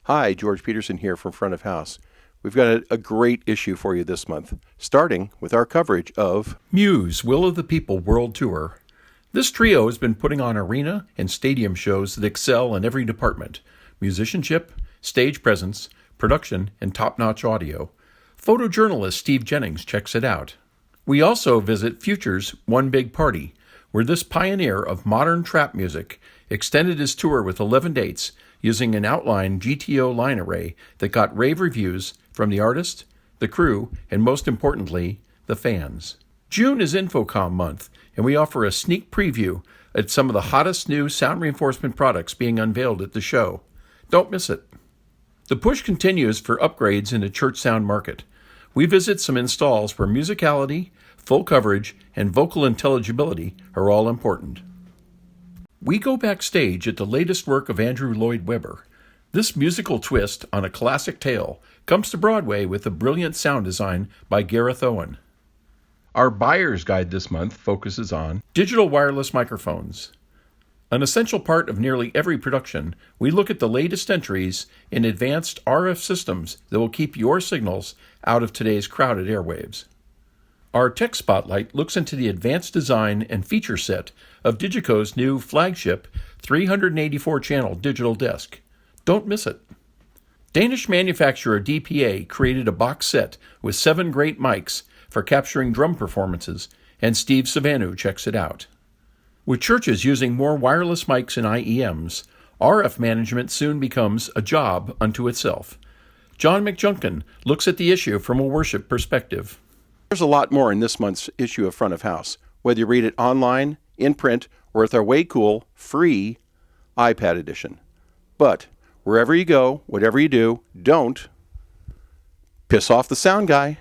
Hi, George Peterson here from Front of House. We've got a great issue for you this month, starting with our coverage of Muse Will of the People World Tour. This trio has been putting on arena and stadium shows that excel in every department: musicianship, stage presence, production, and top-notch audio. Photojournalist Steve Jennings checks it out. We also visit Future's One Big Party, where this pioneer of modern trap music extended his tour with 11 dates using an outline GTO line array that got rave reviews from the artist, the crew, and most importantly, the fans. June is Infocom month, and we offer a sneak preview at some of the hottest new sound reinforcement products being unveiled at the show. Don't miss it. The push continues for upgrades in the church sound market. We visit some installs where musicality, full coverage, and vocal intelligibility are all important. We go backstage at the latest work of Andrew Lloyd Webber. This musical twist on a classic tale comes to Broadway with a brilliant sound design by Gareth Owen. Our buyer's guide this month focuses on digital wireless microphones. An essential part of nearly every production, we look at the latest entries in advanced RF systems that will keep your signals out of today's crowded airwaves. Our Tech Spotlight looks into the advanced design and feature set of Digico's new flagship 384-channel digital desk. Don't miss it. Danish manufacturer DPA created a box set with 7 great mics for capturing drum performances, and Steve Savanu checks it out. With churches using more wireless mics and IEMs, RF management soon becomes a job unto itself. John McJunkin looks at the issue from a worship perspective. There's a lot more in this month's issue of Front of House, whether you read it online, in print, or with our way cool, free iPad edition. But wherever you go, whatever you do, don't piss off the sound guy.